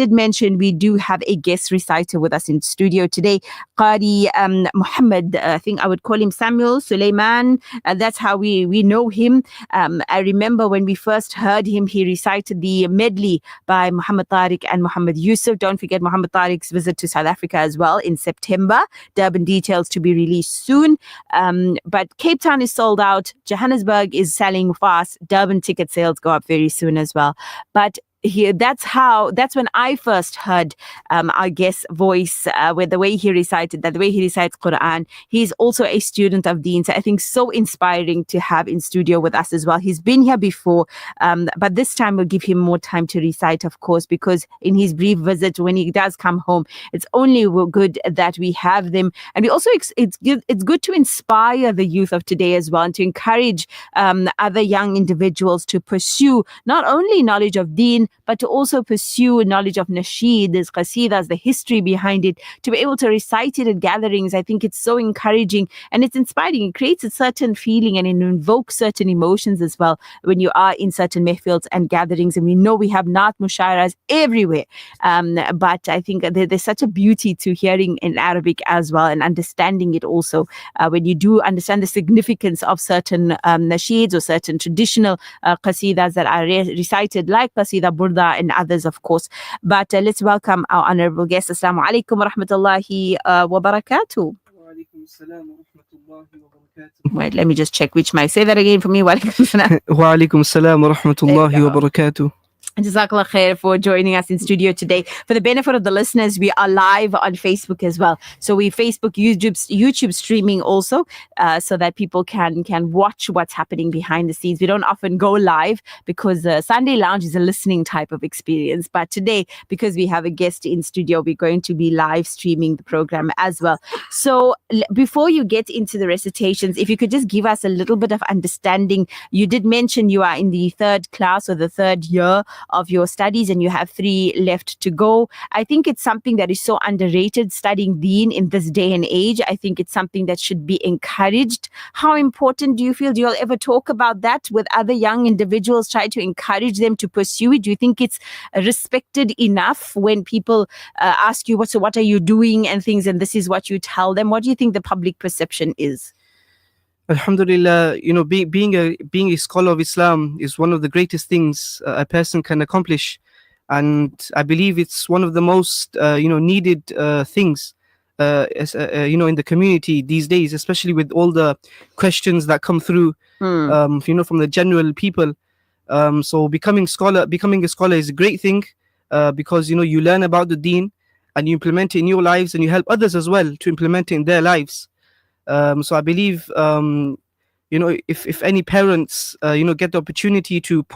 did mention we do have a guest reciter with us in studio today, Qari Muhammad. I think I would call him Samuel Suleiman. That's how we know him. I remember when we first heard him, he recited the medley by Muhammad Tariq and Muhammad Yusuf. Don't forget Muhammad Tariq's visit to South Africa as well in September. Durban details to be released soon. But Cape Town is sold out. Johannesburg is selling fast. Durban ticket sales go up very soon as well. But here, that's when I first heard our guest's voice, with the way he recited that, the way he recites Quran. He's also a student of Deen, so I think so inspiring to have in studio with us as well. He's been here before, but this time we'll give him more time to recite, of course, because in his brief visit, when he does come home, it's only good that we have them. And we also, it's good to inspire the youth of today as well, and to encourage other young individuals to pursue not only knowledge of Deen, but to also pursue knowledge of nasheed, the qasidas, the history behind it, to be able to recite it at gatherings. I think it's so encouraging and it's inspiring. It creates a certain feeling and it invokes certain emotions as well when you are in certain mehfils and gatherings. And we know we have Naat Mushairas everywhere. But I think there's such a beauty to hearing in Arabic as well, and understanding it also. When you do understand the significance of certain nasheeds or certain traditional qasidas that are recited, like Qasida Burda and others, of course. But let's welcome our honorable guest. Assalamu alaikum wa rahmatullahi wa barakatuh. Wait, let me just check which mic. Say that again for me. Wa alaikum salam wa rahmatullahi wa barakatuh. Jazakallah khair for joining us in studio today. For the benefit of the listeners, we are live on Facebook as well. So we Facebook, YouTube streaming also, so that people can watch what's happening behind the scenes. We don't often go live because Sunday Lounge is a listening type of experience. But today, because we have a guest in studio, we're going to be live streaming the program as well. So before you get into the recitations, if you could just give us a little bit of understanding. You did mention you are in the third class or the third year of your studies and you have 3 left to go. I think it's something that is so underrated, studying Deen in this day and age. I think it's something that should be encouraged. How important do you feel? Do you all ever talk about that with other young individuals, try to encourage them to pursue it? Do you think it's respected enough when people ask you, what are you doing and things, and this is what you tell them? What do you think the public perception is? Alhamdulillah, being a scholar of Islam is one of the greatest things a person can accomplish, and I believe it's one of the most needed things in the community these days, especially with all the questions that come through from the general people. So becoming a scholar is a great thing, because you learn about the Deen and you implement it in your lives, and you help others as well to implement it in their lives. So I believe, if any parents, get the opportunity to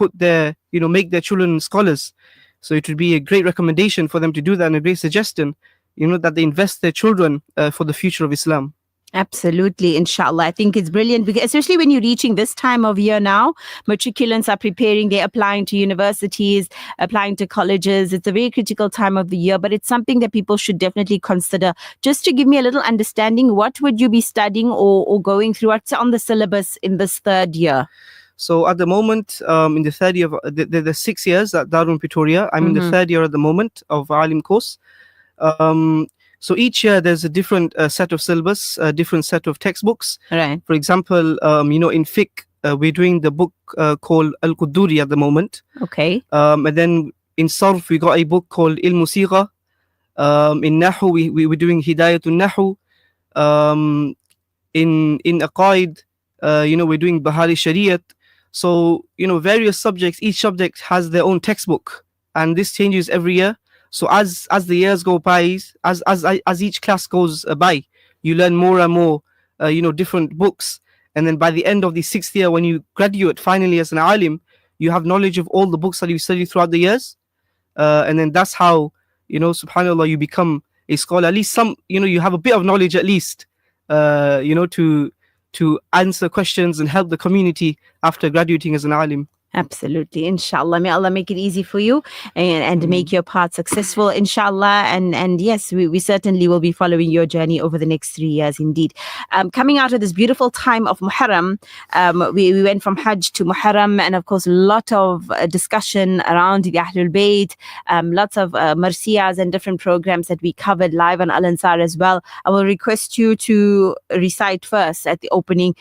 make their children scholars, so it would be a great recommendation for them to do that, and a great suggestion, that they invest their children for the future of Islam. Absolutely, inshallah. I think it's brilliant, because especially when you're reaching this time of year now, matriculants are preparing, they're applying to universities, applying to colleges. It's a very critical time of the year, but it's something that people should definitely consider. Just to give me a little understanding, what would you be studying or going through? What's on the syllabus in this third year? So at the moment, in the third year, the 6 years at Darul Pretoria, I'm in the third year at the moment of Alim course. So each year there's a different set of syllabus, a different set of textbooks. Right. For example, in fiqh, we're doing the book called Al-Quduri at the moment. Okay. And then in Sarf, we got a book called Ilmu Sigha. In Nahu, we were doing Hidayatul Nahu. In Aqaid, we're doing Bahari Shariat. So, various subjects, each subject has their own textbook, and this changes every year. So as the years go by, as each class goes by, you learn more and more, different books. And then by the end of the 6th year, when you graduate finally as an alim, you have knowledge of all the books that you studied throughout the years. And then that's how, subhanAllah, you become a scholar. At least some, you have a bit of knowledge at least, to answer questions and help the community after graduating as an alim. Absolutely. Inshallah. May Allah make it easy for you and make your path successful, inshallah. And yes, we certainly will be following your journey over the next 3 years indeed. Coming out of this beautiful time of Muharram, we went from Hajj to Muharram, and of course, a lot of discussion around the Ahlul Bayt, lots of marsiyas and different programs that we covered live on Alansaar as well. I will request you to recite first at the opening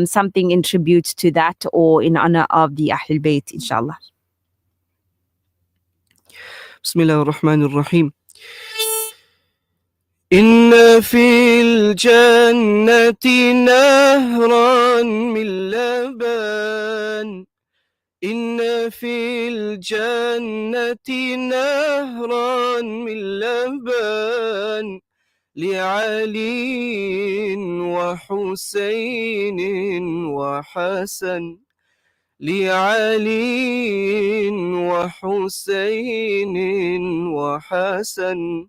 something in tribute to that or in honor of the Ahlul Bayt, inshallah. Bismillah ar-Rahman ar-Rahim. إن في الجنة نهرا من لبن إن في الجنة نهرا من لبن لعلي وحسين وحسن لعلي وحسين وحسن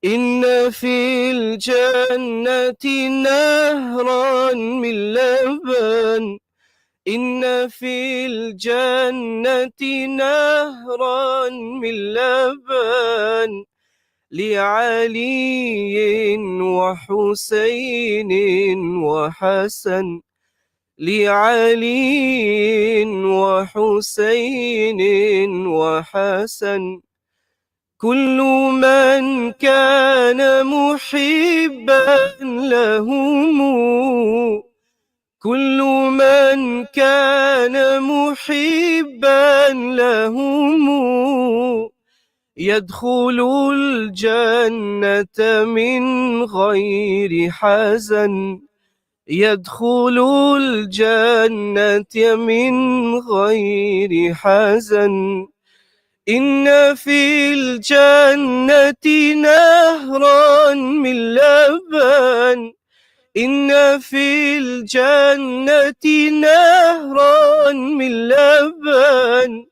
إن في الجنة نهرا من لبن إن في الجنة نهرا من لبن لعلي وحسين وحسن لعلي وحسين وحسن كل من كان محبا لهم كل من كان محبا لهم يدخل الجنة من غير حزن يدخل الجنة من غير حزن إن في الجنة نهرا من لبن إن في الجنة نهرا من لبن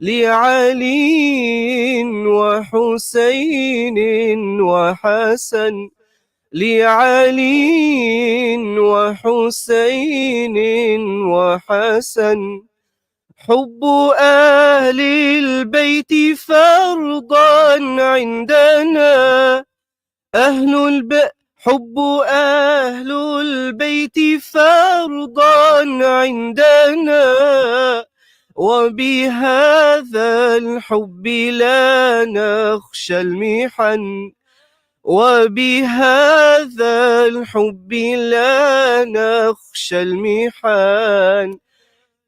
لعلي وحسين وحسن لعلي وحسين وحسن حب أهل البيت فرضا عندنا حب أهل البيت فرضا عندنا وبهذا الحب لا نخشى المحن وبهذا الحب لا نخشى المحن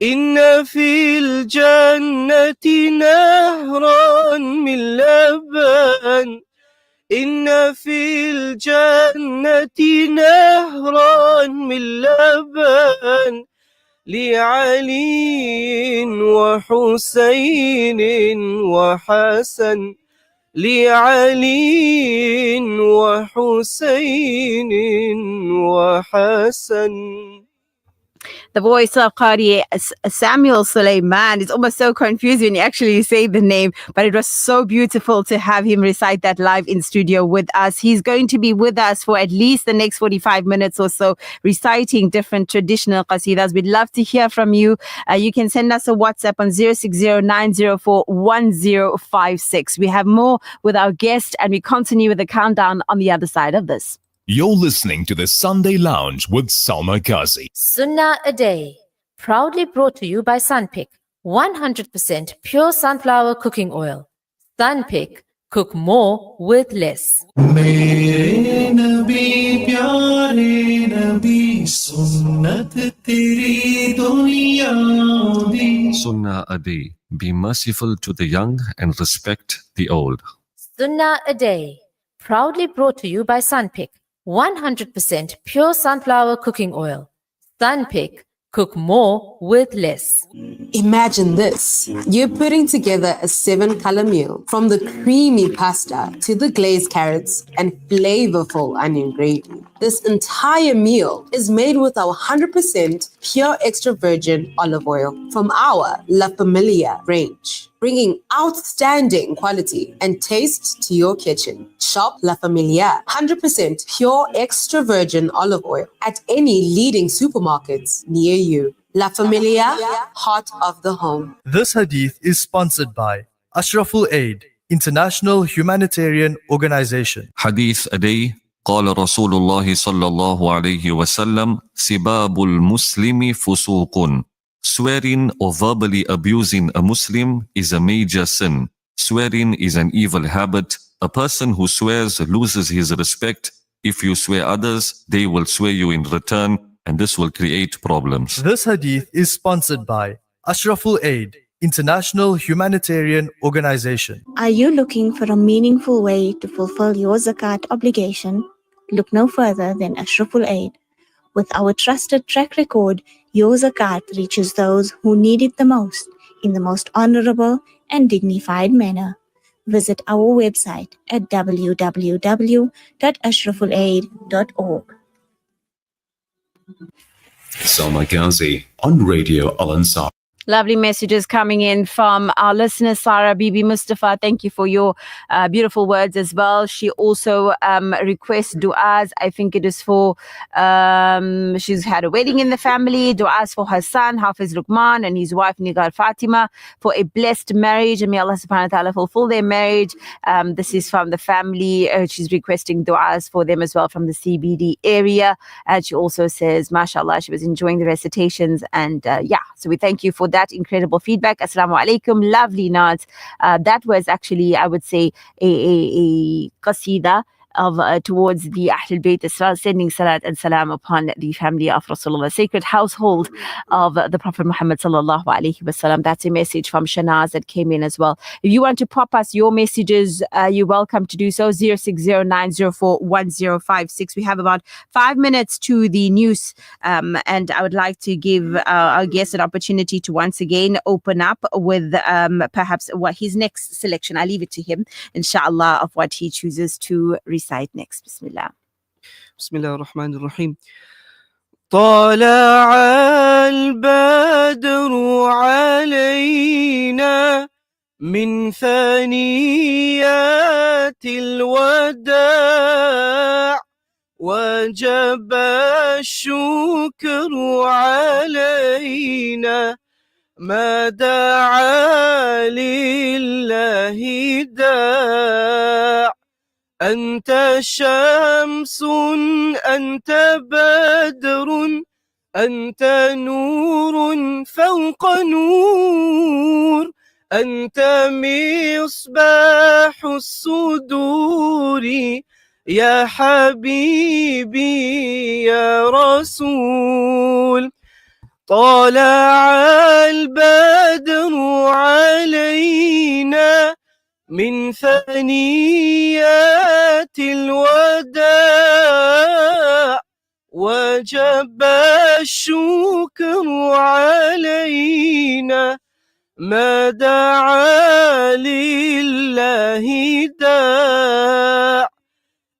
إن في الجنة نهرا من لبن إن في الجنة نهرا من لبن لعلي وحسين وحسن لعلي وحسين وحسن. The voice of Qari Samuel Sulaiman. It's almost so confusing when you actually say the name, but it was so beautiful to have him recite that live in studio with us. He's going to be with us for at least the next 45 minutes or so, reciting different traditional qasidas. We'd love to hear from you. You can send us a WhatsApp on 060-904-1056. We have more with our guest, and we continue with the countdown on the other side of this. You're listening to the Sunday Lounge with Salma Kazi. Sunnah a Day, proudly brought to you by Sunpick, 100% pure sunflower cooking oil. Sunpick, cook more with less. मेरे नबी प्यारे नबी सुन्नत तेरी दुनिया दी. Sunnah a Day. Be merciful to the young and respect the old. Sunnah a Day, proudly brought to you by Sunpick, 100% pure sunflower cooking oil. Sunpick, cook more with less. Imagine this. You're putting together a 7-color meal, from the creamy pasta to the glazed carrots and flavorful onion gravy. This entire meal is made with our 100% pure extra virgin olive oil from our La Familia range, bringing outstanding quality and taste to your kitchen. Shop La Familia 100% pure extra virgin olive oil at any leading supermarkets near you. La Familia, heart of the home. This hadith is sponsored by Ashraful Aid, International Humanitarian Organization. Hadith a day. قال رسول الله صلى الله عليه وسلم سباب المسلم فسوق. Swearing or verbally abusing a Muslim is a major sin. Swearing is an evil habit. A person who swears loses his respect. If you swear others, they will swear you in return, and this will create problems. This hadith is sponsored by Ashraful Aid, International Humanitarian Organization. Are you looking for a meaningful way to fulfill your zakat obligation? Look no further than Ashraful Aid. With our trusted track record, your zakat reaches those who need it the most in the most honorable and dignified manner. Visit our website at www.ashrafulaid.org. Salma Kazi on Radio Alansaar. Lovely messages coming in from our listener, Sarah Bibi Mustafa. Thank you for your beautiful words as well. She also requests du'as. I think it is for, she's had a wedding in the family. Du'as for her son, Hafiz Luqman, and his wife, Nigar Fatima, for a blessed marriage. And may Allah subhanahu wa ta'ala fulfill their marriage. This is from the family. She's requesting du'as for them as well from the CBD area. And she also says, mashallah, she was enjoying the recitations. And so we thank you for that incredible feedback. Assalamu alaikum. Lovely nods. That was actually, I would say, a qasida of towards the Ahlul Bayt as well, sending salat and salam upon the family of Rasulullah, sacred household of the Prophet Muhammad sallallahu alaihi wasallam. That's a message from Shanaz that came in as well. If you want to pop us your messages, you're welcome to do so. 0609041056. We have about 5 minutes to the news, and I would like to give our guest an opportunity to once again open up with perhaps what his next selection. I leave it to him, inshallah, of what he chooses to recite next. Bismillah. Bismillah ar-Rahman ar-Rahim. طلع البدر علينا من ثنيات الوداع وجب الشكر علينا ما دعا لله داع أنت شمس أنت بدر أنت نور فوق نور أنت مصباح الصدور يا حبيبي يا رسول طلع البدر علينا من ثنيات الوداع وجب الشكر علينا ما دعا لله داع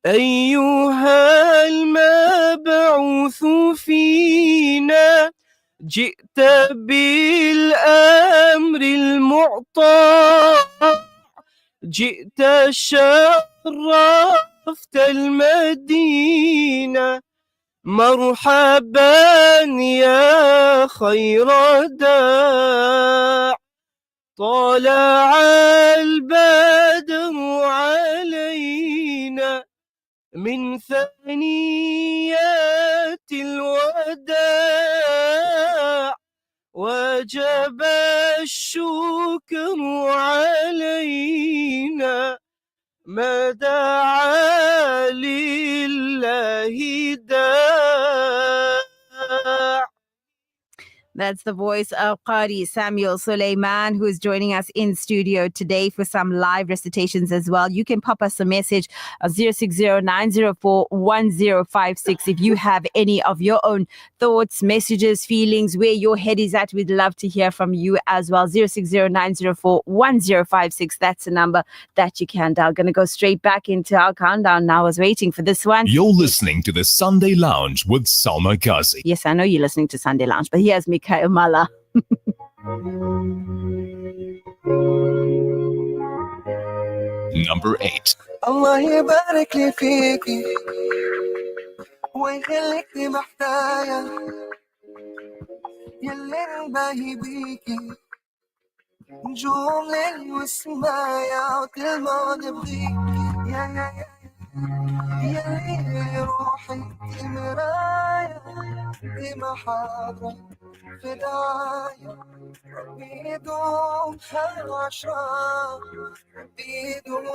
أيها المبعوث فينا جئت بالأمر المعطى جئت شرفت المدينة مرحبا يا خير داع طلع البدر علينا من ثنيات الوداع وجب الشكر علينا ما دعا لله داع. That's the voice of Qari Samuel Suleiman, who is joining us in studio today for some live recitations as well. You can pop us a message on 0609041056 if you have any of your own thoughts, messages, feelings, where your head is at. We'd love to hear from you as well. 0609041056. That's the number that you can dial. Going to go straight back into our countdown now. I was waiting for this one. You're listening to the Sunday Lounge with Salma Kazi. Yes, I know you're listening to Sunday Lounge, but here's Mikhail Mala. Number 8. الله يبارك لي فيكي ويخليكي محتاجة يلي باهي بيكي نجوم ليل والسمايا وتلمع نبغيك يا يلي روحي انت مرايا انت محاضرة فدايا ربي يدوم هالعشرة ربي يدوم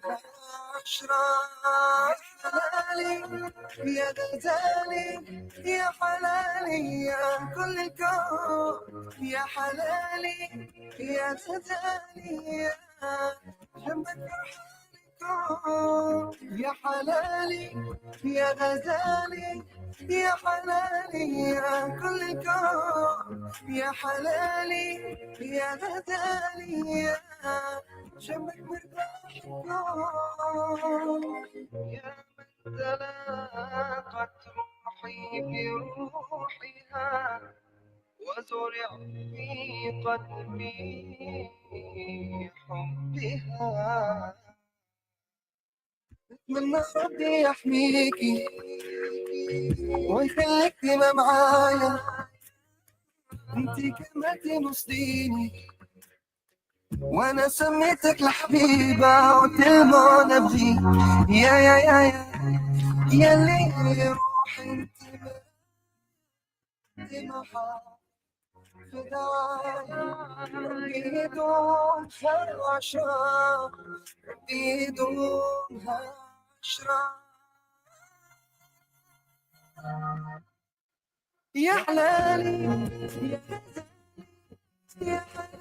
هالعشرة حلالي يا غزالي يا حلالي يا كل الكون يا حلالي يا غزالي يا جنبك يا حلالي يا غزالي يا حلالي يا كل الكون يا حلالي يا غزالي يا جنبك مرتاح الكون يا من تلاقت روحي بروحها وزرع في قلبي حبها من ربي يحميكي ويخليك ديما معايا انتي كلمتي نص ديني وانا سميتك الحبيبة وتلمع نبغي يا اللي روحي انتي محا فدايا بيدوم هالعشرة بيدوم هالعشرة يا حلالي يا حلالي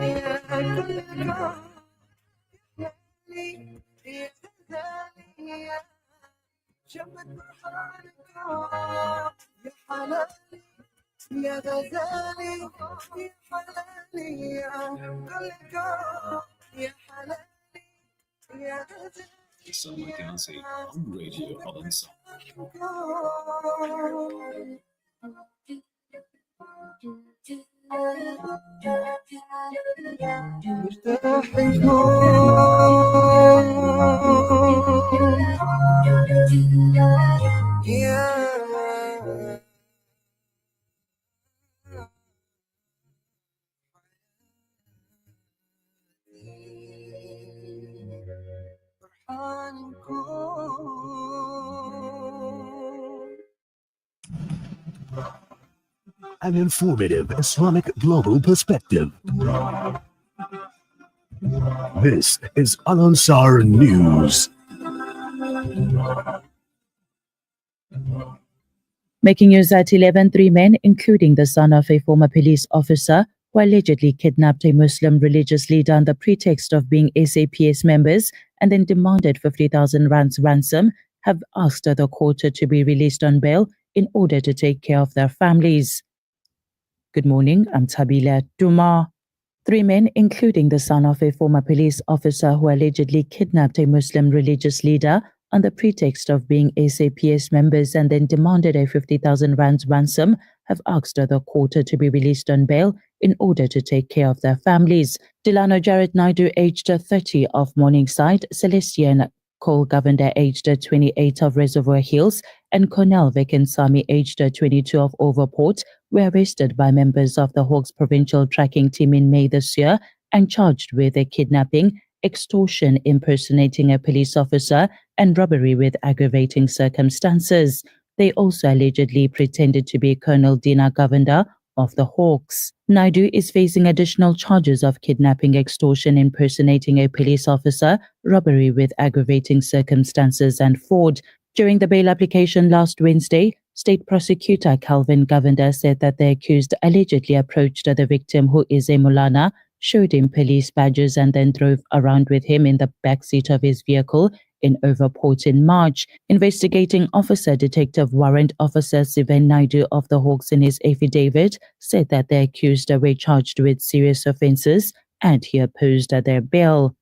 يا كل الكون يا حلالي يا غزالي يا جنبك فرحان الكون يا حلالي يا غزالي يا حلالي يا كل الكون يا حلالي يا غزالي Salma Kazi on Radio Alansaar. مرتاح الكون يا فرحان الكون An informative Islamic global perspective. This is Alansaar News. Making news at 11, 3 men, including the son of a former police officer, who allegedly kidnapped a Muslim religious leader on the pretext of being SAPS members and then demanded 50,000 rands ransom, have asked the court to be released on bail in order to take care of their families. Good morning, I'm Tabila Duma. 3 men, including the son of a former police officer who allegedly kidnapped a Muslim religious leader on the pretext of being SAPS members and then demanded a 50,000 rands ransom, have asked the court to be released on bail in order to take care of their families. Delano Jared Naidu, aged 30 of Morningside, Celestian Cole Govender, aged 28 of Reservoir Hills, and Cornell Vekensami, aged 22 of Overport, were arrested by members of the Hawks Provincial Tracking Team in May this year and charged with kidnapping, extortion impersonating a police officer, and robbery with aggravating circumstances. They also allegedly pretended to be Colonel Dina Govender of the Hawks. Naidu is facing additional charges of kidnapping, extortion impersonating a police officer, robbery with aggravating circumstances, and fraud. During the bail application last Wednesday, State Prosecutor Calvin Govender said that the accused allegedly approached the victim, who is a Mulana, showed him police badges and then drove around with him in the backseat of his vehicle in Overport in March. Investigating officer Detective Warrant Officer Sivan Naidu of the Hawks in his affidavit said that the accused were charged with serious offences and he opposed their bail.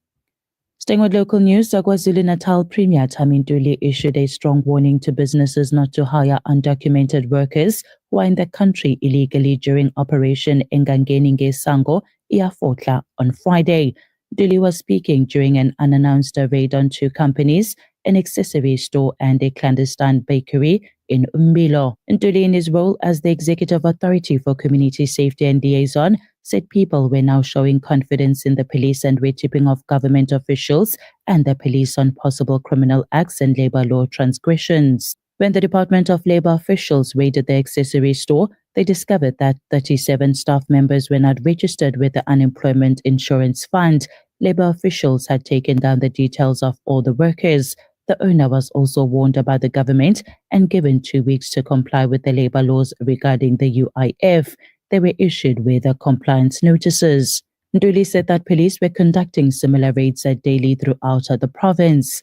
Staying with local news, the KwaZulu-Natal Premier Tami Ntuli issued a strong warning to businesses not to hire undocumented workers who are in the country illegally during Operation Engangeni Ngesango Iafotla on Friday. Ntuli was speaking during an unannounced raid on 2 companies, an accessory store and a clandestine bakery in Umbilo. Ntuli, in his role as the Executive Authority for Community Safety and Liaison, said people were now showing confidence in the police and were tipping off government officials and the police on possible criminal acts and labor law transgressions. When the Department of Labor officials raided the accessory store, they discovered that 37 staff members were not registered with the Unemployment Insurance Fund. Labor officials had taken down the details of all the workers. The owner was also warned about the government and given 2 weeks to comply with the labor laws regarding the UIF. They were issued with compliance notices. Nduli said that police were conducting similar raids daily throughout the province.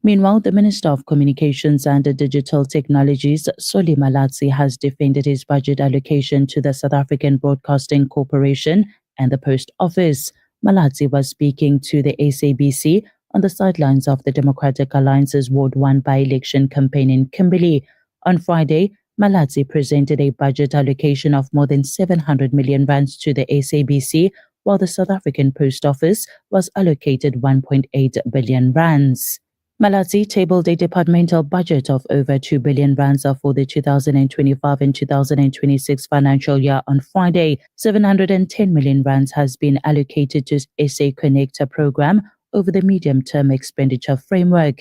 Meanwhile, the Minister of Communications and Digital Technologies, Solly Malatsi, has defended his budget allocation to the South African Broadcasting Corporation and the Post Office. Malatsi was speaking to the SABC on the sidelines of the Democratic Alliance's Ward 1 by-election campaign in Kimberley. On Friday, Malatsi presented a budget allocation of more than 700 million rands to the SABC, while the South African Post Office was allocated 1.8 billion rands. Malatsi tabled a departmental budget of over 2 billion rands for the 2025 and 2026 financial year on Friday. 710 million rands has been allocated to SA Connector program over the medium-term expenditure framework.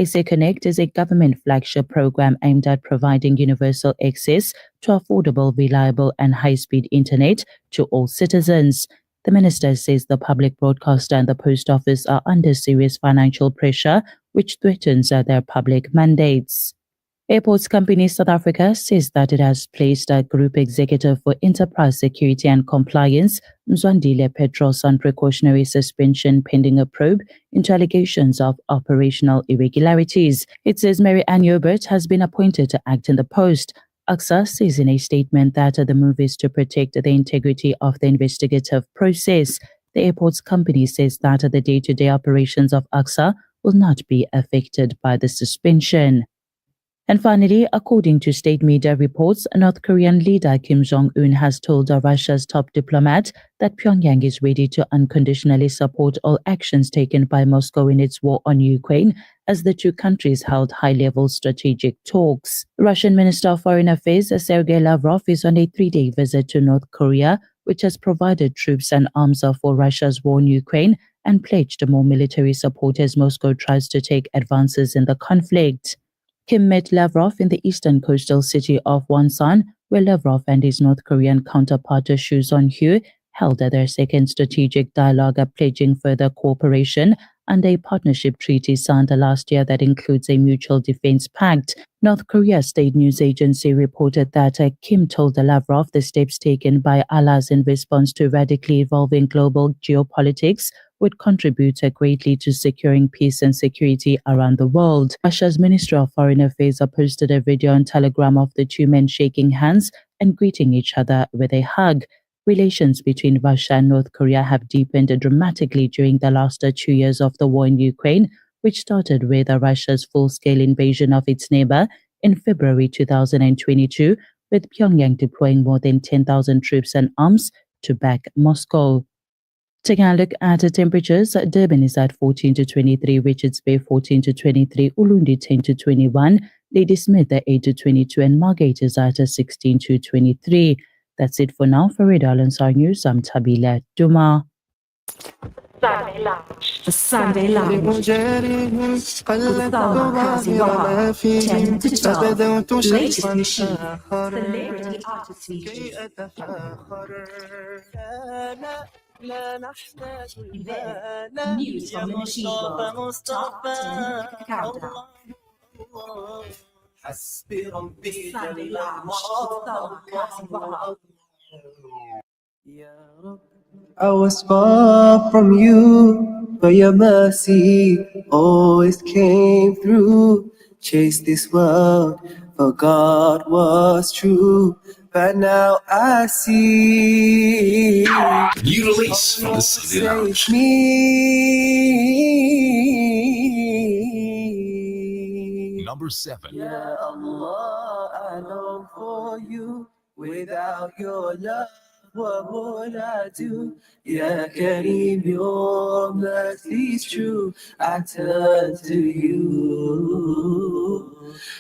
SA Connect is a government flagship program aimed at providing universal access to affordable, reliable and high-speed internet to all citizens. The minister says the public broadcaster and the post office are under serious financial pressure, which threatens their public mandates. Airports Company South Africa says that it has placed a Group Executive for Enterprise Security and Compliance, Mzwandile Petros, on precautionary suspension pending a probe into allegations of operational irregularities. It says Mary Ann Yobert has been appointed to act in the post. AXA says in a statement that the move is to protect the integrity of the investigative process. The Airports Company says that the day-to-day operations of AXA will not be affected by the suspension. And finally, according to state media reports, North Korean leader Kim Jong-un has told Russia's top diplomat that Pyongyang is ready to unconditionally support all actions taken by Moscow in its war on Ukraine, as the two countries held high-level strategic talks. Russian Minister of Foreign Affairs Sergei Lavrov is on a 3-day visit to North Korea, which has provided troops and arms for Russia's war in Ukraine and pledged more military support as Moscow tries to take advances in the conflict. Kim met Lavrov in the eastern coastal city of Wonsan, where Lavrov and his North Korean counterpart Shu Son-hyo held their second strategic dialogue, pledging further cooperation under a partnership treaty signed last year that includes a mutual defense pact. North Korea's state news agency reported that Kim told Lavrov the steps taken by allies in response to radically evolving global geopolitics would contribute greatly to securing peace and security around the world. Russia's Ministry of Foreign Affairs posted a video on Telegram of the two men shaking hands and greeting each other with a hug. Relations between Russia and North Korea have deepened dramatically during the last 2 years of the war in Ukraine, which started with Russia's full-scale invasion of its neighbor in February 2022, with Pyongyang deploying more than 10,000 troops and arms to back Moscow. Taking a look at the temperatures, Durban is at 14 to 23, Richards Bay 14 to 23, Ulundi 10 to 21, Ladysmith at 8 to 22, and Margate is at 16 to 23. That's it for now. For Alansaar News, I'm Tabila Duma. The Sunday Lounge with Salma Kazi 10 to 12. Latest machine. Celebrity artist features. Events. News from the machine world. Top 10 countdown. Sunday Lounge with Salma Kazi. I was far from you, but your mercy always came through. Chased this world, for God was true, but now I see. New release from the Sunday Lounge. Me. Number 7. Ya Allah, I long for you. Without your love, what would I do? Ya Kareem, your mercy is true. I turn to you.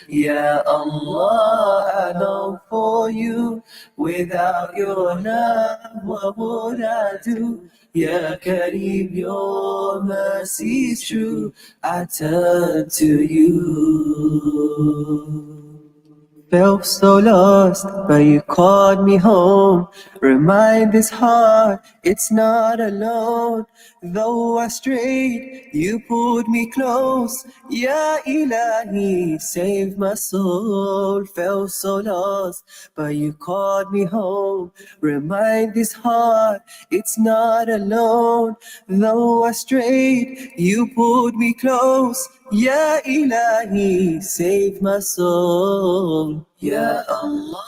Ya Allah, I long for you. Without your love, what would I do? Ya Kareem, your mercy is true. I turn to you. Felt so lost, but you called me home. Remind this heart it's not alone. Though I strayed, you pulled me close. Ya Ilahi, save my soul. Felt so lost, but you called me home. Remind this heart it's not alone. Though I strayed, you pulled me close. Ya Ilahi, save my soul. Ya Allah,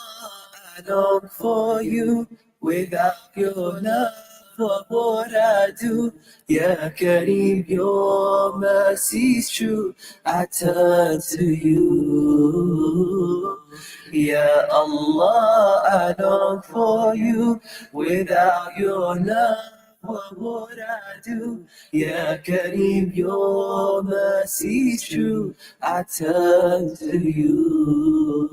I long for you. Without your love, what would I do? Ya Kareem, your mercy is true. I turn to you. Ya Allah, I long for you. Without your love, what would I do? Ya Kareem, your mercy is true. I turn to you.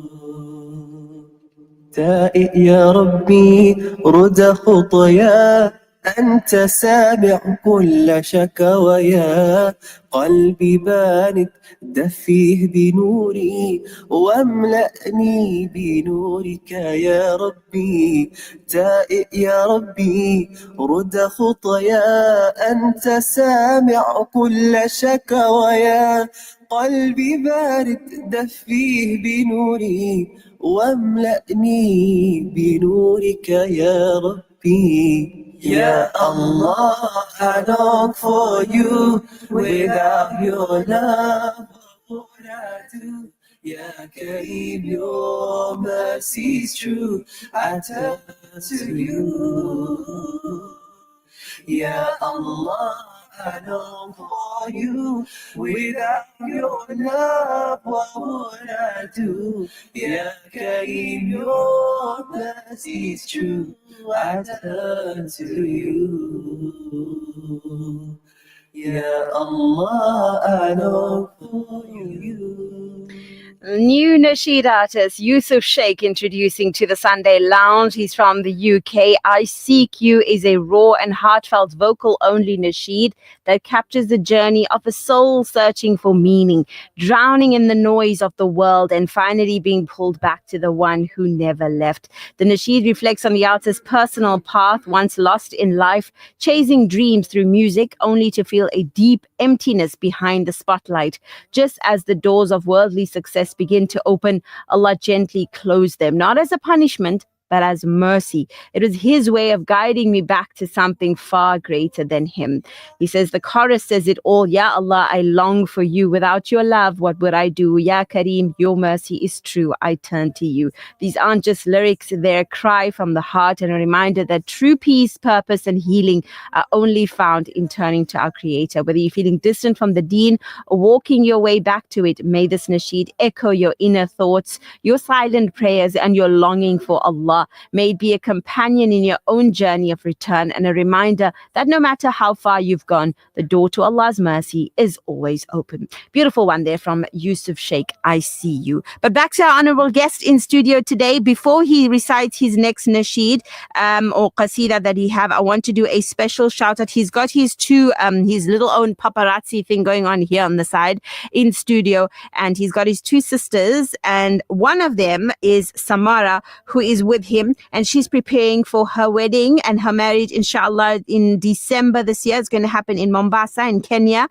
تائب يا ربي رد خطايا أنت سامع كل شكوايا قلبي بارد دفيه بنوري واملأني بنورك يا ربي تائب يا ربي رد خطايا أنت سامع كل شكوايا قلبي بارد دفيه بنوري واملأني بنورك يا ربي Ya Allah, I long for you. Without your love, what would I do? Ya Kareem, your mercy is true. I turn to you. Ya Allah, I long for you. Without your love, what would I do? Ya Kareem, your mercy is true. I turn to you. Ya Allah, I long for you. New Nasheed artist Yusuf Sheikh introducing to the Sunday Lounge. He's from the UK. I Seek You is a raw and heartfelt vocal-only nasheed that captures the journey of a soul searching for meaning, drowning in the noise of the world and finally being pulled back to the one who never left. The nasheed reflects on the artist's personal path, once lost in life, chasing dreams through music, only to feel a deep emptiness behind the spotlight. Just as the doors of worldly success begin to open, Allah gently closed them, not as a punishment, but as mercy. It was his way of guiding me back to something far greater than him. He says, the chorus says it all. Ya Allah, I long for you. Without your love, what would I do? Ya Kareem, your mercy is true. I turn to you. These aren't just lyrics. They're a cry from the heart and a reminder that true peace, purpose, and healing are only found in turning to our Creator. Whether you're feeling distant from the deen or walking your way back to it, may this nasheed echo your inner thoughts, your silent prayers, and your longing for Allah. May it be a companion in your own journey of return and a reminder that no matter how far you've gone, the door to Allah's mercy is always open. Beautiful one there from Yusuf Sheikh, I See You. But back to our honorable guest in studio today. Before he recites his next nasheed or qasida that he have, I want to do a special shout out. He's got his his little own paparazzi thing going on here on the side in studio, and he's got his two sisters, and one of them is Samara, who is with him, and she's preparing for her wedding and her marriage, inshallah, in December this year. It's going to happen in Mombasa in Kenya.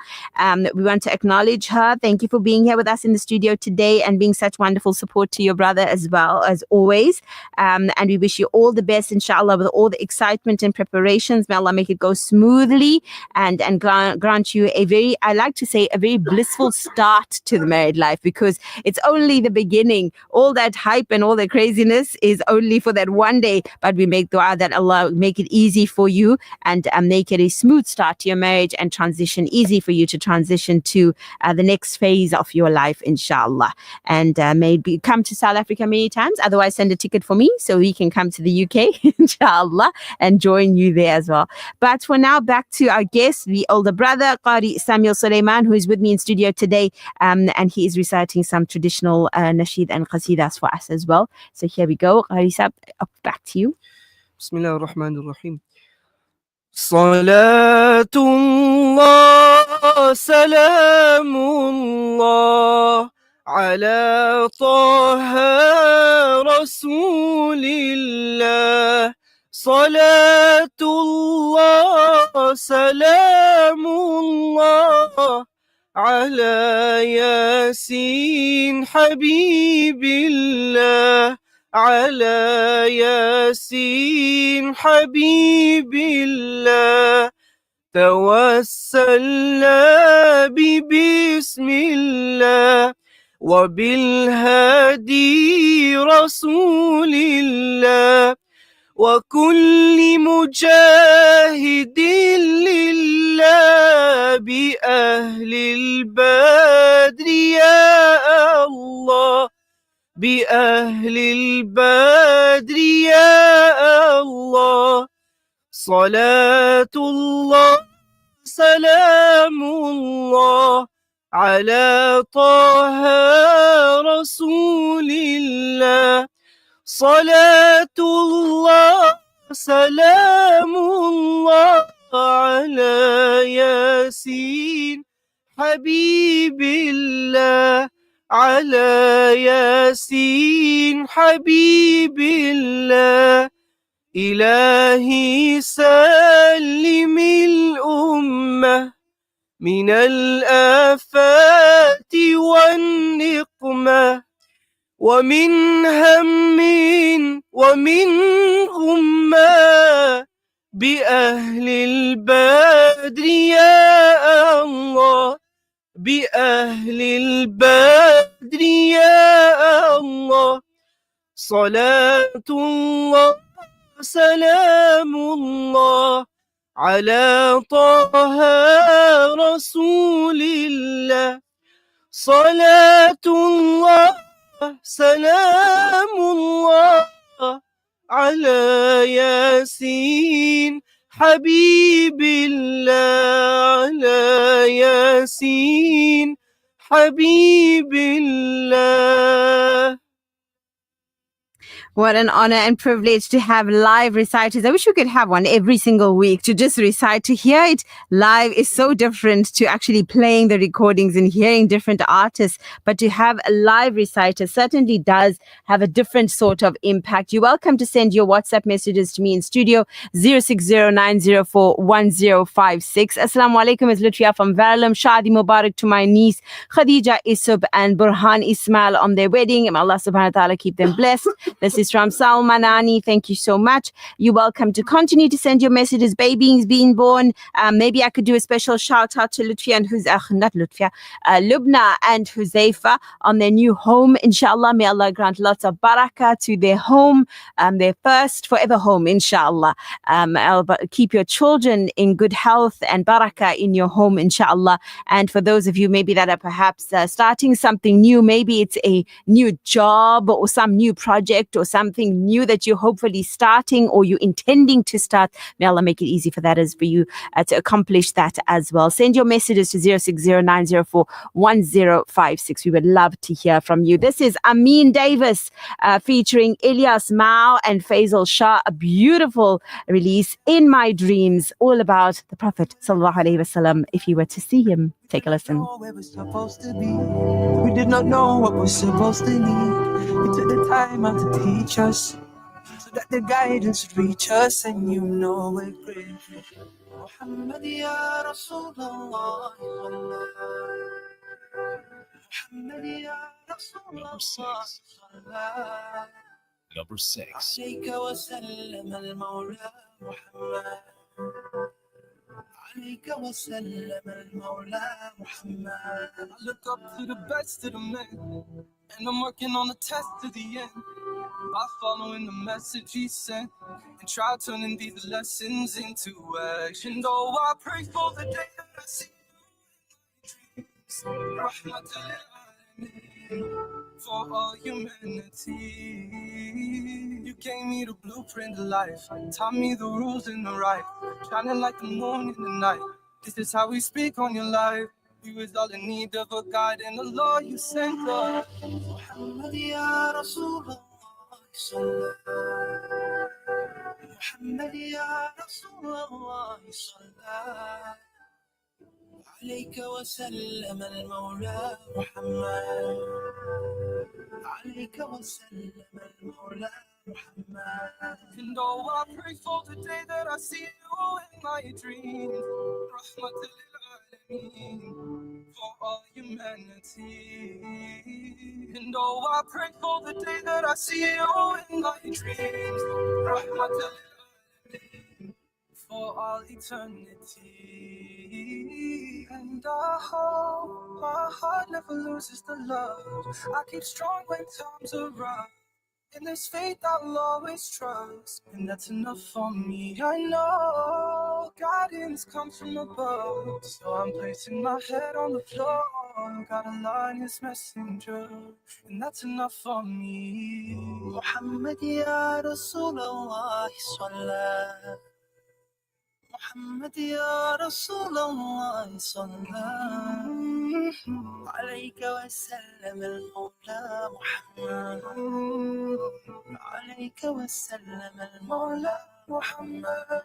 We want to acknowledge her. Thank you for being here with us in the studio today and being such wonderful support to your brother as well as always. And we wish you all the best, inshallah, with all the excitement and preparations. May Allah make it go smoothly and grant you a very, I like to say, a very blissful start to the married life, because it's only the beginning. All that hype and all the craziness is only for for that one day, but we make dua that Allah make it easy for you and make it a smooth start to your marriage and transition easy for you to transition to the next phase of your life, inshallah. And maybe come to South Africa many times. Otherwise, send a ticket for me so we can come to the UK, inshallah, and join you there as well. But for now, back to our guest, the older brother, Qari Samuel Sulaiman, who is with me in studio today, and he is reciting some traditional nasheed and qasidas for us as well. So here we go. Qari Sab, back to you. Bismillah ar-Rahman ar-Rahim. Salatullah, salamullah, ala Taha Rasulillah. Salatullah, salamullah, ala Yasin Habibillah. على ياسين حبيب الله توسلنا ببسم الله وبالهادي رسول الله وكل مجاهد لله بأهل البدر يا الله بأهل البدر يا الله صلاة الله سلام الله على طه رسول الله صلاة الله سلام الله على ياسين حبيب الله على ياسين حبيب الله إلهي سلم الأمة من الآفات والنقمة ومن هم ومن غمة بأهل البدر يا الله بأهل البدر يا الله صلاة الله سلام الله على طه رسول الله صلاة الله سلام الله على ياسين حبيب الله على ياسين حبيب الله. What an honor and privilege to have live reciters. I wish we could have one every single week to just recite. To hear it live is so different to actually playing the recordings and hearing different artists. But to have a live reciter certainly does have a different sort of impact. You're welcome to send your WhatsApp messages to me in studio, 0609041056. Assalamu alaikum, it's Lutfia from Verulam. Shadi Mubarak to my niece Khadija Isub and Burhan Ismail on their wedding. May Allah subhanahu wa ta'ala keep them blessed. This is from Salma Nani. Thank you so much. You're welcome to continue to send your messages. Babies being born. Maybe I could do a special shout out to Lutfia and Lubna and Huzaifa on their new home. Inshallah, may Allah grant lots of barakah to their home, their first forever home, inshallah. Keep your children in good health and barakah in your home, inshallah. And for those of you maybe that are perhaps starting something new, maybe it's a new job or some new project or something new that you're hopefully starting or you're intending to start, may Allah make it easy for that as for you to accomplish that as well. Send your messages to 0609041056. We would love to hear from you. This is Amin Davis featuring Ilyas Mao and Faisal Shah, a beautiful release, In My Dreams, all about the Prophet sallallahu alaihi wasallam. If you were to see him, take a listen. We did not know what we're supposed to need. You took the time out to teach us so that the guidance would reach us, and you know we're grateful. Muhammad ya Rasulullah, Muhammad ya Rasulullah, Number 6. عليك وسلم المولى محمد عليك وسلم المولى محمد. I look up to the best of the men, and I'm working on the test to the end. by following the message he sent and try turning these lessons into action. Oh, I pray for the day that I see Rahmatul Alamin, for all humanity. You gave me the blueprint of life, taught me the rules in the right, shining like the moon in the night. This is how we speak on your life. We was all in need of a guide, and the Lord you sent us. Muhammad ya Rasulullah, Muhammad ya Rasulullah, عليك وسلم المولى محمد عليك وسلم المولى محمد. And oh, I pray for the day that I see you in my dreams. Rahmatul Alamin, for all humanity. And oh, I pray for the day that I see you in my dreams. Rahmatul Alamin, for all eternity. And I hope my heart never loses the love. I keep strong when times are rough. In this faith I'll always trust, and that's enough for me. I know guidance comes from above, so I'm placing my head on the floor. Gotta line his messenger, and that's enough for me. Muhammad ya Rasulullah sallallahu, Muhammad ya Rasulullah sallallahu, alayka wa sallam al-mawla Muhammad, alayka wa sallam al-mawla Muhammad.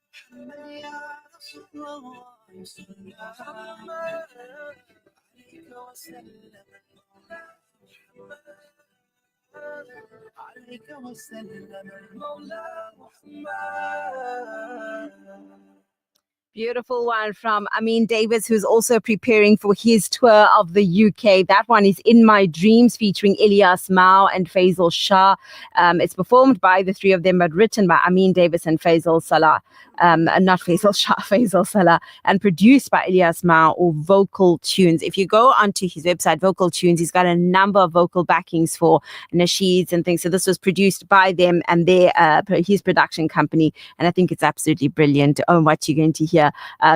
Muhammad ya Rasulullah sallallahu, alayka wa sallam al-mawla Muhammad. عليك وسلم المولى محمد. Beautiful one from Amin Davis, who's also preparing for his tour of the UK. That one is In My Dreams, featuring Ilyas Mao and Faisal Shah. It's performed by the three of them, but written by Amin Davis and Faisal Salah. Not Faisal Shah, Faisal Salah, and produced by Ilyas Mao, or Vocal Tunes. If you go onto his website, Vocal Tunes, he's got a number of vocal backings for nasheeds and things. So this was produced by them and their his production company, and I think it's absolutely brilliant on what you're going to hear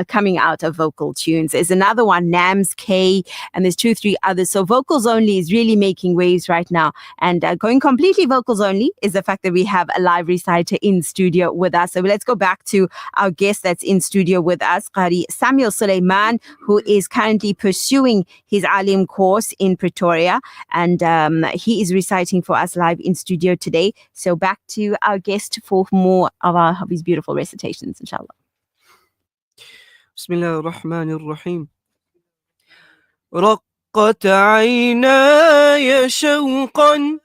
coming out of Vocal Tunes. There's another one, Nams K, and there's 2-3 others. So Vocals Only is really making waves right now, and going completely vocals only is the fact that we have a live reciter in studio with us. So let's go back to our guest that's in studio with us, Qari Samuel Sulaiman, who is currently pursuing his Alim course in Pretoria, and he is reciting for us live in studio today. So back to our guest for more of his beautiful recitations, inshallah. Bismillah ar-Rahman ar-Rahim. رقت عيناي شوقا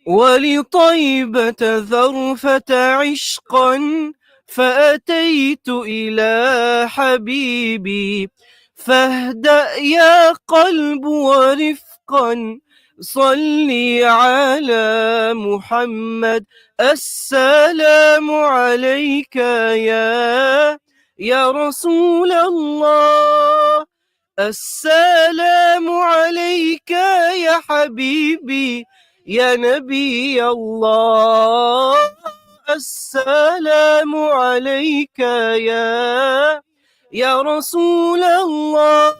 ولطيبة ذرفة عشقا فأتيت إلى حبيبي فاهدأ يا قلب ورفقا صلي على محمد السلام عليك يا رسول الله السلام عليك يا حبيبي يا نبي الله السلام عليك يا رسول الله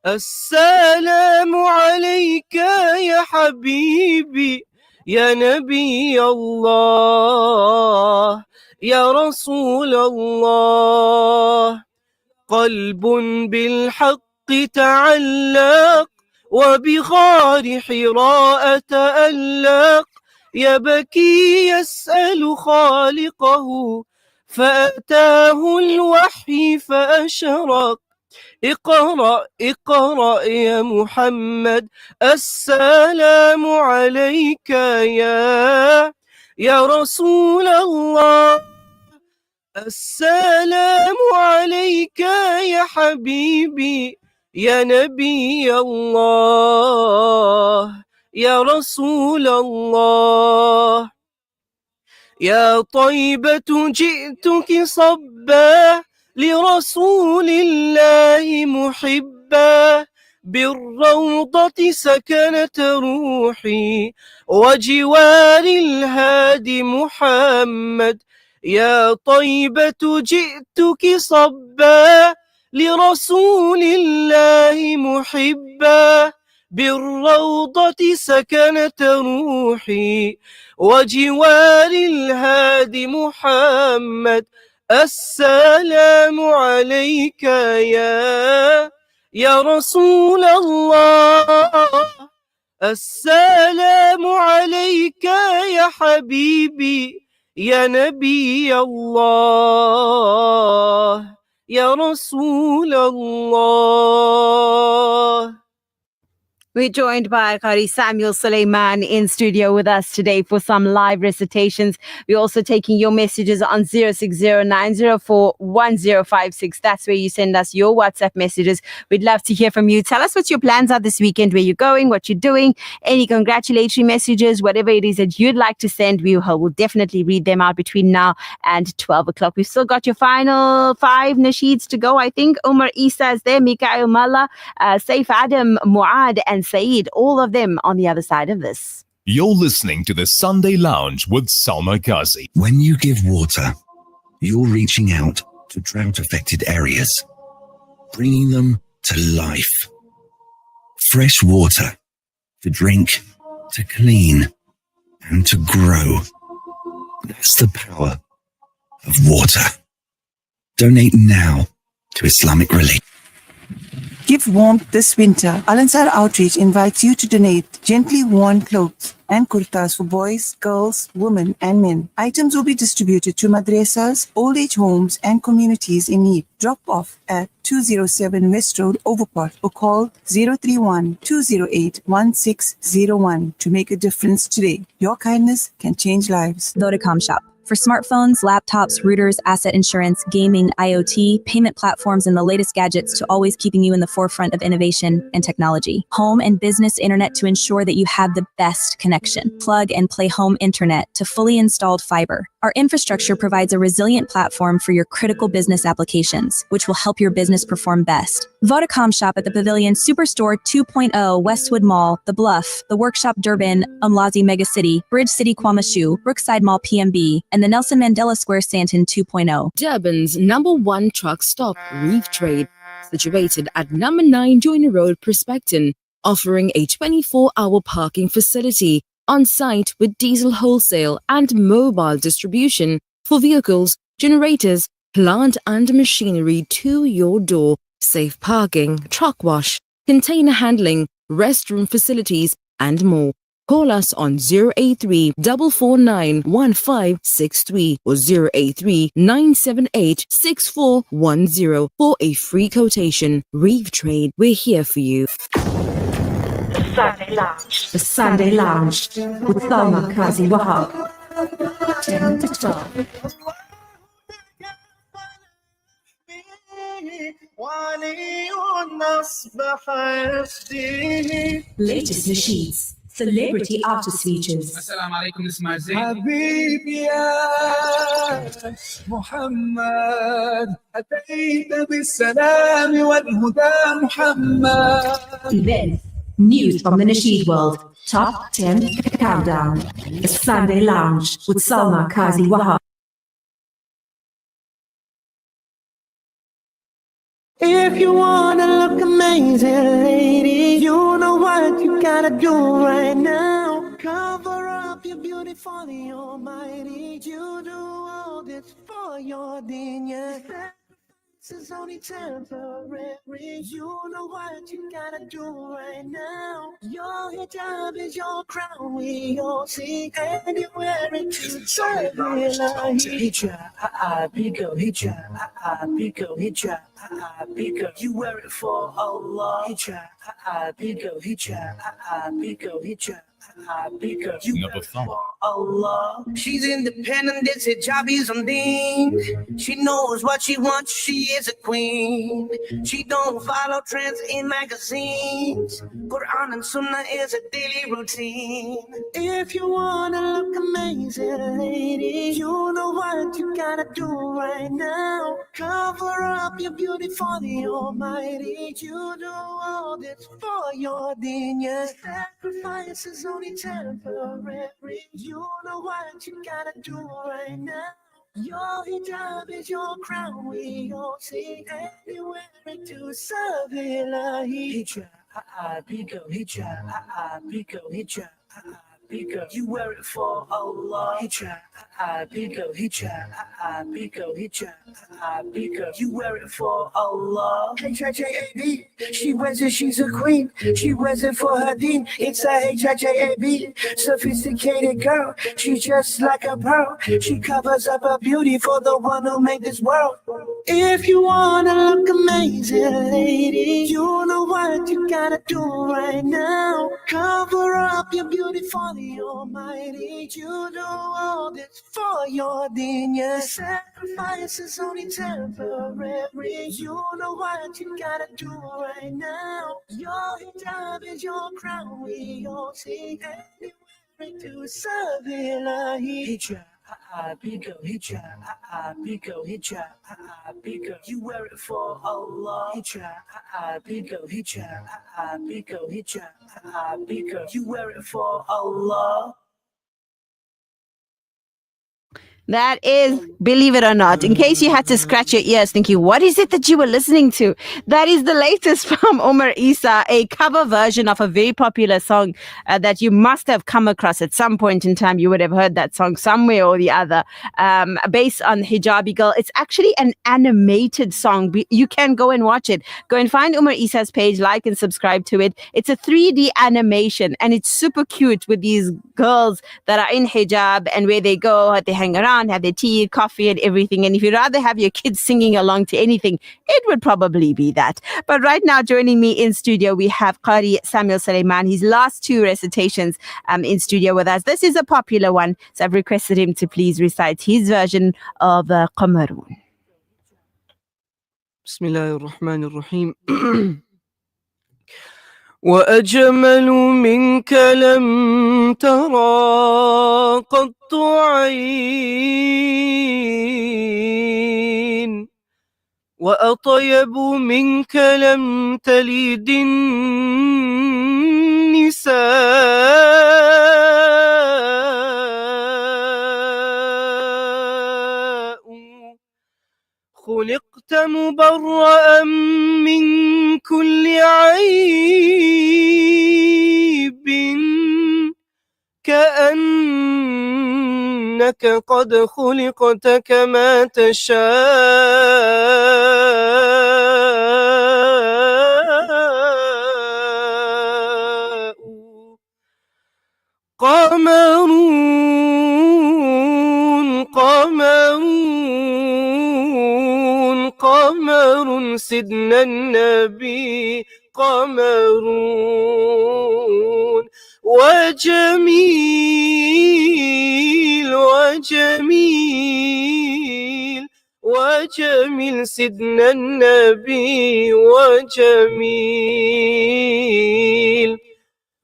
السلام عليك يا حبيبي يا نبي الله يا رسول الله قلب بالحق تعلق وبغار حراء تألق يبكي يسأل خالقه فأتاه الوحي فأشرق اقرأ اقرأ يا محمد السلام عليك يا رسول الله السلام عليك يا حبيبي يا نبي الله يا رسول الله يا طيبة جئتك صبا لرسول الله محبا بالروضة سكنت روحي وجوار الهادي محمد يا طيبة جئتك صبا لرسول الله محبا بالروضة سكنت روحي وجوار الهادي محمد السلام عليك يا رسول الله السلام عليك يا حبيبي يا نبي الله يا رسول الله. We're joined by Qari Samuel Suleiman in studio with us today for some live recitations. We're also taking your messages on 0609041056. That's where you send us your WhatsApp messages. We'd love to hear from you. Tell us what your plans are this weekend, where you're going, what you're doing, any congratulatory messages, whatever it is that you'd like to send. We will definitely read them out between now and 12 o'clock. We've still got your final 5 nasheeds to go, I think. Umar Isa is there, Mikael Malla, Saif Adam, Muad, and Saeed, all of them on the other side of this. You're listening to the Sunday Lounge with Salma Kazi. When you give water, you're reaching out to drought-affected areas, bringing them to life. Fresh water to drink, to clean, and to grow. That's the power of water. Donate now to Islamic Relief. Give warmth this winter. Alansaar Outreach invites you to donate gently worn clothes and kurtas for boys, girls, women, and men. Items will be distributed to madrasas, old age homes, and communities in need. Drop off at 207 West Road, Overport, or call 031-208-1601 to make a difference today. Your kindness can change lives. Vodacom Shop. For smartphones, laptops, routers, asset insurance, gaming, IoT, payment platforms, and the latest gadgets to always keeping you in the forefront of innovation and technology. Home and business internet to ensure that you have the best connection. Plug and play home internet to fully installed fiber. Our infrastructure provides a resilient platform for your critical business applications, which will help your business perform best. Vodacom Shop at the Pavilion Superstore 2.0, Westwood Mall, The Bluff, The Workshop Durban, Umlazi Mega City, Bridge City Kwamashu, Brookside Mall PMB, and the Nelson Mandela Square Stanton 2.0. Durban's #1 truck stop, Reef Trade, situated at number 9 Joyner Road, Prospecton, offering a 24-hour parking facility on site with diesel wholesale and mobile distribution for vehicles, generators, plant and machinery to your door, safe parking, truck wash, container handling, restroom facilities, and more. Call us on 083 449 1563 or 083 978 6410 for a free quotation. Reef Trade, we're here for you. The Sunday Lounge with Salma Kazi Wahab. 10 to 12. Latest nasheeds, celebrity artist features. Assalamu alaikum, this is my Zayn. Habibi ya Muhammad, atayta bis-salam wal-huda Muhammad. Events, news from the nasheed world, top 10 countdown. The Sunday Lounge with Salma Kazi Wahab. If you wanna look amazing, lady, you know what you gotta do right now. Cover up your beauty for the Almighty. You do all this for your deen, yeah. This is only temporary. You know what you gotta do right now. Your hijab is your crown. We all see, and you wear it to serve it like hijab. Bigger hijab. Bigger hijab. Bigger. You wear it for Allah. Hijab. Bigger hijab. Bigger hijab. big girl. You Number 5. Allah. She's independent, this hijabi something. She knows what she wants, she is a queen. She don't follow trends in magazines. Quran and Sunnah is a daily routine. If you wanna look amazing, lady, you know what you gotta do right now. Cover up your beauty for the Almighty. You do all this for your deen. Your sacrifice is only temporary. You know what you gotta do right now. Your hijab is your crown, we all see, and you wear it to serve Ilahi. Hijab, big girl, hijab, big girl, hijab. Big girl, you wear it for Allah. Hijab, big girl, hijab, big girl, hijab, big girl, you wear it for Allah. H-I-J-A-B, she wears it, she's a queen. She wears it for her deen. It's a H-I-J-A-B, sophisticated girl. She's just like a pearl. She covers up her beauty for the one who made this world. If you wanna look amazing, lady, you know what you gotta do right now. Cover up your beauty for the Almighty. You do all this for your deen. Your sacrifice is only temporary. You know what you gotta do right now. Your hijab is your crown, we all see, and you wear it to serve Ilahi. Hijab, big girl, hijab, big girl, hijab, big girl, you wear it for Allah. Hijab, big girl, hijab, big girl, hijab, big girl, you wear it for Allah. That is, believe it or not, in case you had to scratch your ears thinking, what is it that you were listening to? That is the latest from Omar Isa, a cover version of a very popular song that you must have come across at some point in time. You would have heard that song somewhere or the other, based on Hijabi Girl. It's actually an animated song. You can go and watch it. Go and find Omar Isa's page, like and subscribe to it. It's a 3D animation and it's super cute with these girls that are in hijab and where they go, they hang around, have their tea, coffee and everything. And if you'd rather have your kids singing along to anything, it would probably be that. But right now, joining me in studio, we have Qari Samuel Suleiman. His last 2 recitations in studio with us. This is a popular one, so I've requested him to please recite his version of Qamarun. Bismillah ar-Rahman ar-Rahim. وأجمل منك لم ترى قط عين وأطيب منك لم تلد النساء خلقت مبرأ من كل عيب كأنك قد خلقت كما تشاء قمرون قمرون قمر سيدنا النبي قمرون وجميل وجميل وجميل سيدنا النبي وجميل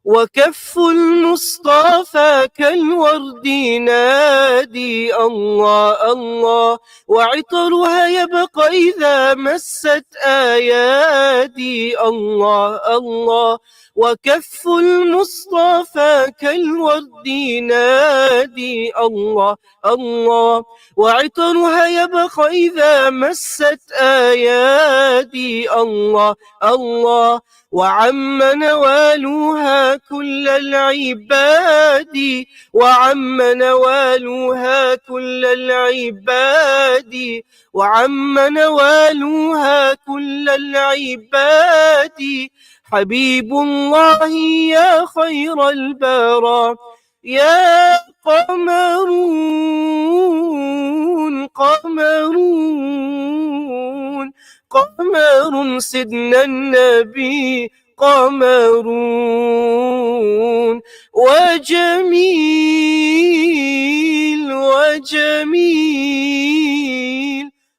وكف المصطفى كالورد ينادي الله الله وعطرها يبقى إذا مست أيادي الله الله وكف المصطفى كالورد ينادي الله الله وعطرها يبقى إذا مست أيادي الله الله وعم نوالها كل العباد وعم نوالها كل العباد وعم نوالها كل العباد حبيب الله يا خير البرى يا قمرون قمرون قمر سيدنا النبي قمرون وجميل وجميل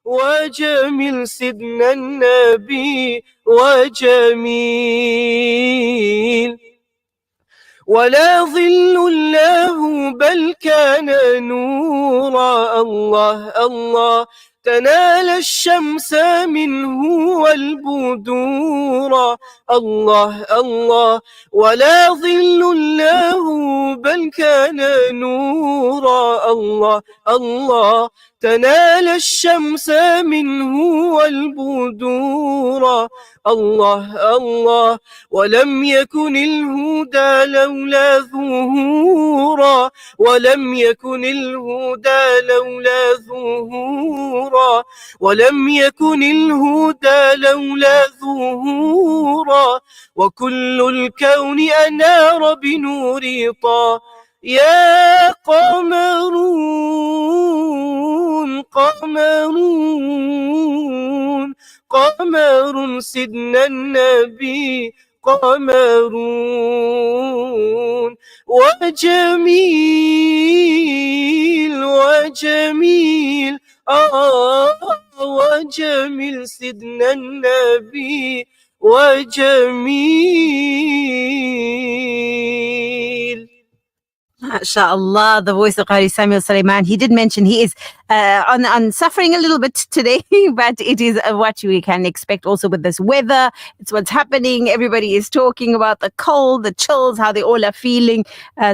وجميل سيدنا النبي وجميل ولا ظل له بل كان نورا الله الله تنال الشمس منه والبدورا الله الله ولا ظل له بل كان نورا الله الله تنال الشمس منه والبدورا الله الله ولم يكن الهدى لولا ظهورا ولم يكن الهدى لولا ظهورا ولم يكن الهدى لولا ظهورا وكل الكون أنار بنور طه يا قمرون قمرون قمر سيدنا النبي قمرون وجميل وجميل وجميل سيدنا النبي وجميل. MashaAllah, the voice of Qari Samuel Sulaiman. He did mention he is on suffering a little bit today, but it is what we can expect also with this weather. It's what's happening. Everybody is talking about the cold, the chills, how they all are feeling.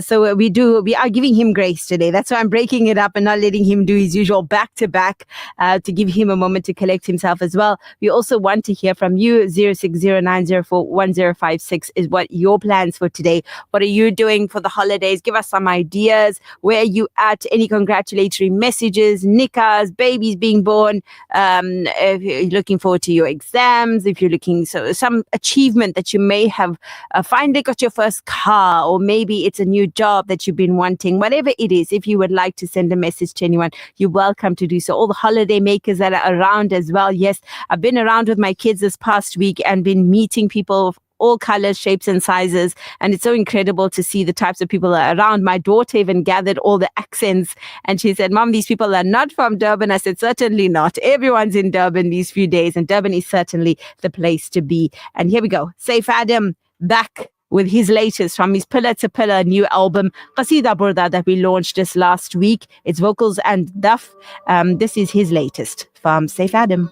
So we are giving him grace today. That's why I'm breaking it up and not letting him do his usual back-to-back to give him a moment to collect himself as well. We also want to hear from you. 0609041056 is what your plans for today. What are you doing for the holidays? Give us some ideas. Where are you at? Any congratulatory messages, nikahs, babies being born, if you're looking forward to your exams, if you're looking some achievement that you may have finally got your first car, or maybe it's a new job that you've been wanting, whatever it is. If you would like to send a message to anyone, you're welcome to do so. All the holiday makers that are around as well. Yes, I've been around with my kids this past week and been meeting people of all colors, shapes and sizes, and it's so incredible to see the types of people that are around. My daughter even gathered all the accents and she said, Mom, these people are not from Durban. I said, certainly not. Everyone's in Durban these few days, and Durban is certainly the place to be. And here we go. Saif Adam back with his latest from his Pillar to Pillar new album, Qasida Burda, that we launched just last week. It's vocals and duff. This is his latest from Saif Adam.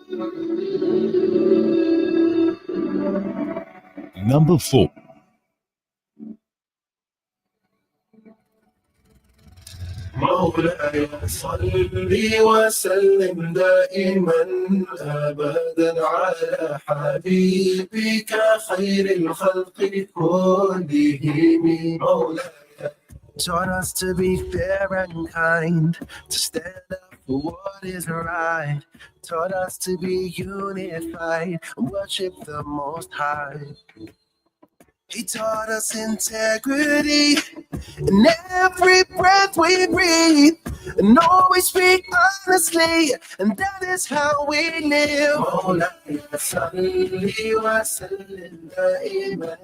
Number 4. مولاي صل وسلم دائما ابدا على حبيبك خير الخلق كلهم مولاي. Taught us to be fair and kind, to stand up for what is right. Taught us to be unified and worship the Most High. He taught us integrity in every breath we breathe, and always speak honestly, and that is how we live. مولاي صل وسلم دائما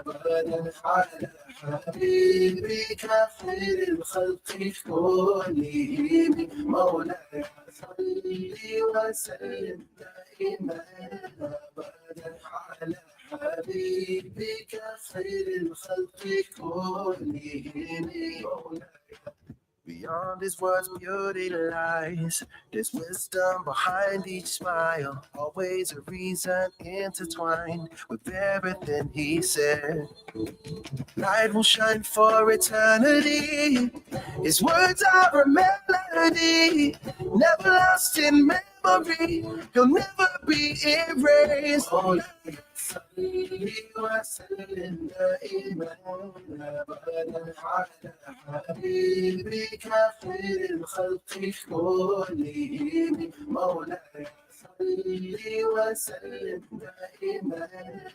ابدا على حبيبك خير الخلق كلهم مولاي صل وسلم دائما ابدا على حبيبك خير الخلق كلهم. Beyond his words, beauty lies. There's wisdom behind each smile. Always a reason intertwined with everything he said. Light will shine for eternity. His words are a melody, never lost in memory. He'll never be erased. صل وسلم دائما ابدا على حبيبك خير الخلق كلهم مولاي صل وسلم دائما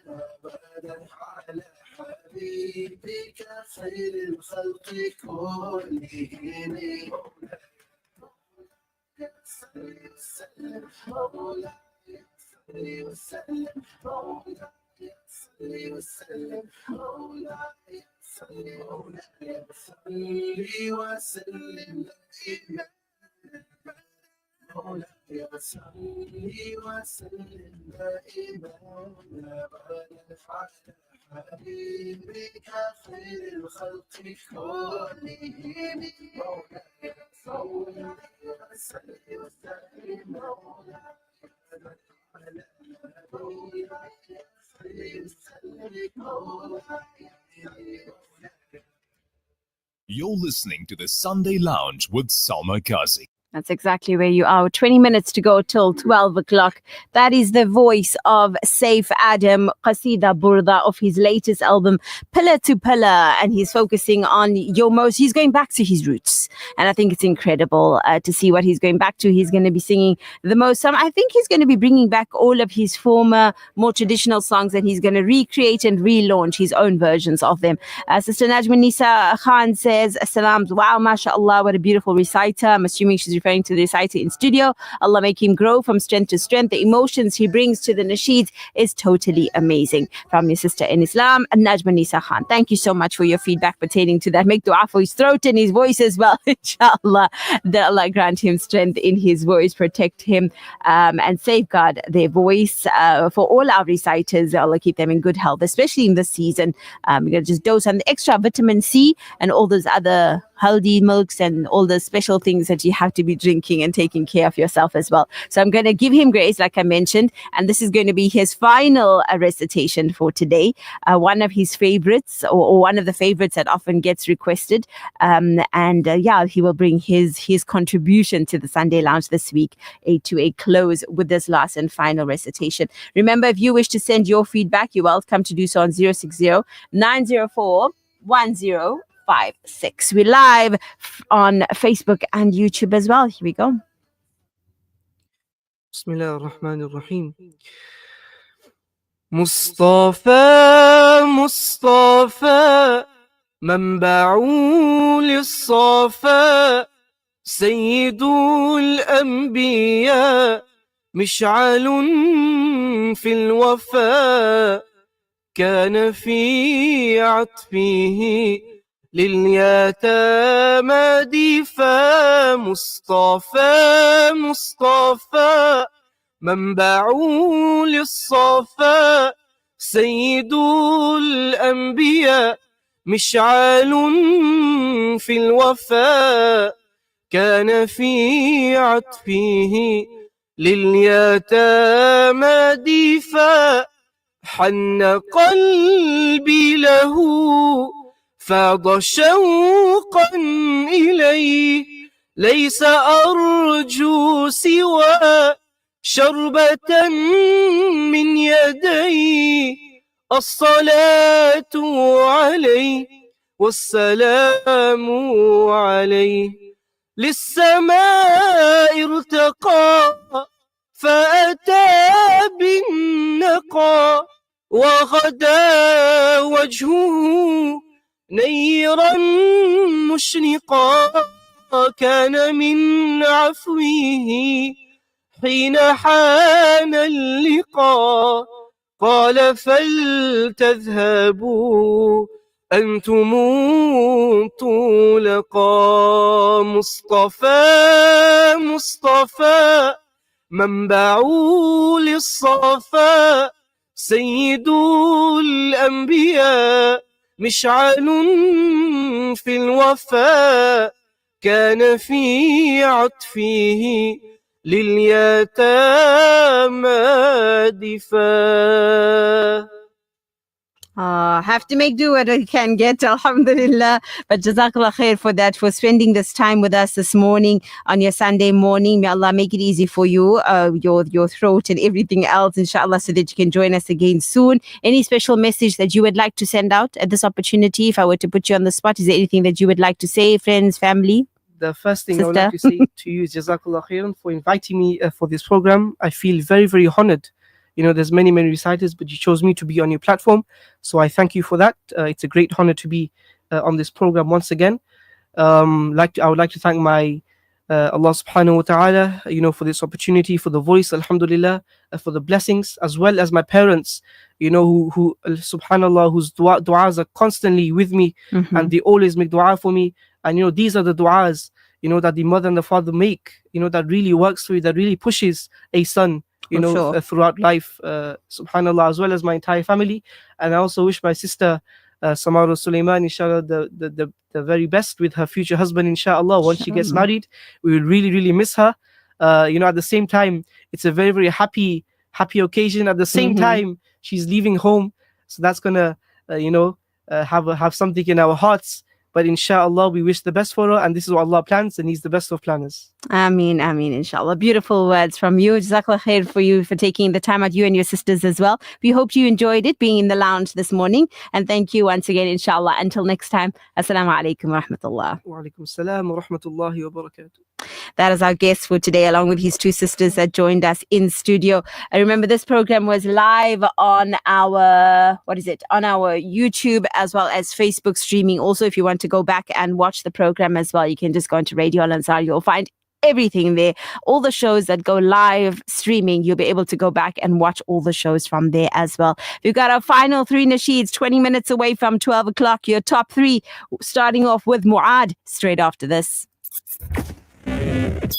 ابدا على حبيبك خير الخلق كلهم مولاي صل وسلم مولاي صل وسلم مولاي حبيبك خير الخلق كلهم مولاي صل وسلم مولاي You're listening to the Sunday Lounge with Salma Kazi. That's exactly where you are. 20 minutes to go till 12 o'clock. That is the voice of Saif Adam, Qasida Burda, of his latest album, Pillar to Pillar. And he's focusing on he's going back to his roots. And I think it's incredible to see what he's going back to. He's going to be singing the most. I think he's going to be bringing back all of his former, more traditional songs, and he's going to recreate and relaunch his own versions of them. Sister Najma Nisa Khan says, Assalam, wow, mashallah, what a beautiful reciter. I'm assuming she's referring to the reciter in studio. Allah make him grow from strength to strength. The emotions he brings to the nasheeds is totally amazing. From your sister in Islam, Najma Nisa Khan. Thank you so much for your feedback pertaining to that. Make dua for his throat and his voice as well. Inshallah, that Allah grant him strength in his voice, protect him and safeguard their voice. For all our reciters, Allah keep them in good health, especially in this season. We're going to just dose on the extra vitamin C and all those other healthy milks and all the special things that you have to be drinking and taking care of yourself as well. So I'm going to give him grace, like I mentioned, and this is going to be his final recitation for today. One of his favorites, or one of the favorites that often gets requested. He will bring his contribution to the Sunday Lounge this week to a close with this last and final recitation. Remember, if you wish to send your feedback, you're welcome to do so on 060-904-1056. We're live on Facebook and YouTube as well. Here we go. Bismillah ar-Rahman ar-Rahim. Mustafa منبع للصفا سيد الأنبياء مشعل في الوفاء كان في عطفه لليتامى دفا مصطفى منبع للصفا سيد الأنبياء مشعل في الوفاء كان في عطفه لليتامى دفا حن قلبي له فاض شوقا إليه ليس أرجو سوى شربة من يديه الصلاة عليه والسلام عليه للسماء ارتقى فأتى بالنقى وغدا وجهه نيرا مشرقا كان من عفوه حين حان اللقاء قال فلتذهبوا أنتم طلقا مصطفى منبع للصفا سيد الأنبياء مشعل في الوفاء كان في عطفه لليتامى دفا. Have to make do what I can get, alhamdulillah. But Jazakallah khair for that, for spending this time with us this morning on your Sunday morning. May Allah make it easy for you, your throat and everything else, inshallah, so that you can join us again soon. Any special message that you would like to send out at this opportunity? If I were to put you on the spot, is there anything that you would like to say, friends, family? The first thing Sister? I would like to say to you is Jazakallah khairan for inviting me for this program. I feel very, very honored. You know, there's many reciters, but you chose me to be on your platform. So I thank you for that. It's a great honor to be on this program once again. I would like to thank my Allah subhanahu wa ta'ala, for this opportunity, for the voice, alhamdulillah, for the blessings, as well as my parents, who subhanallah, whose du'as are constantly with me, and they always make du'a for me. And these are the du'as, that the mother and the father make, that really works for you, that really pushes a son, throughout life, subhanallah, as well as my entire family. And I also wish my sister, Samara Sulaiman, inshallah, the very best with her future husband, inshallah. Once she gets married, we will really, really miss her. At the same time, it's a very, very happy occasion. At the same time, she's leaving home, so that's gonna, have something in our hearts. But inshallah, we wish the best for her, and this is what Allah plans, and He's the best of planners. Ameen, ameen, inshallah. Beautiful words from you. Jazakallah khair for you for taking the time out, you and your sisters as well. We hope you enjoyed it, being in the lounge this morning. And thank you once again, inshallah. Until next time, assalamu alaikum wa rahmatullah. Wa alaikum assalam wa rahmatullahi wa barakatuh. That is our guest for today, along with his two sisters that joined us in studio. I remember this program was live on our, on our YouTube as well as Facebook streaming. Also, if you want to go back and watch the program as well, you can just go into Radio Alansaar. You'll find everything there. All the shows that go live streaming, you'll be able to go back and watch all the shows from there as well. We've got our final three nasheeds, 20 minutes away from 12 o'clock. Your top three, starting off with Mu'ad, straight after this. The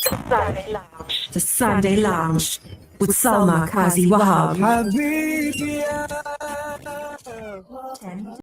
Sunday Lounge with Salma Kazi Wahab.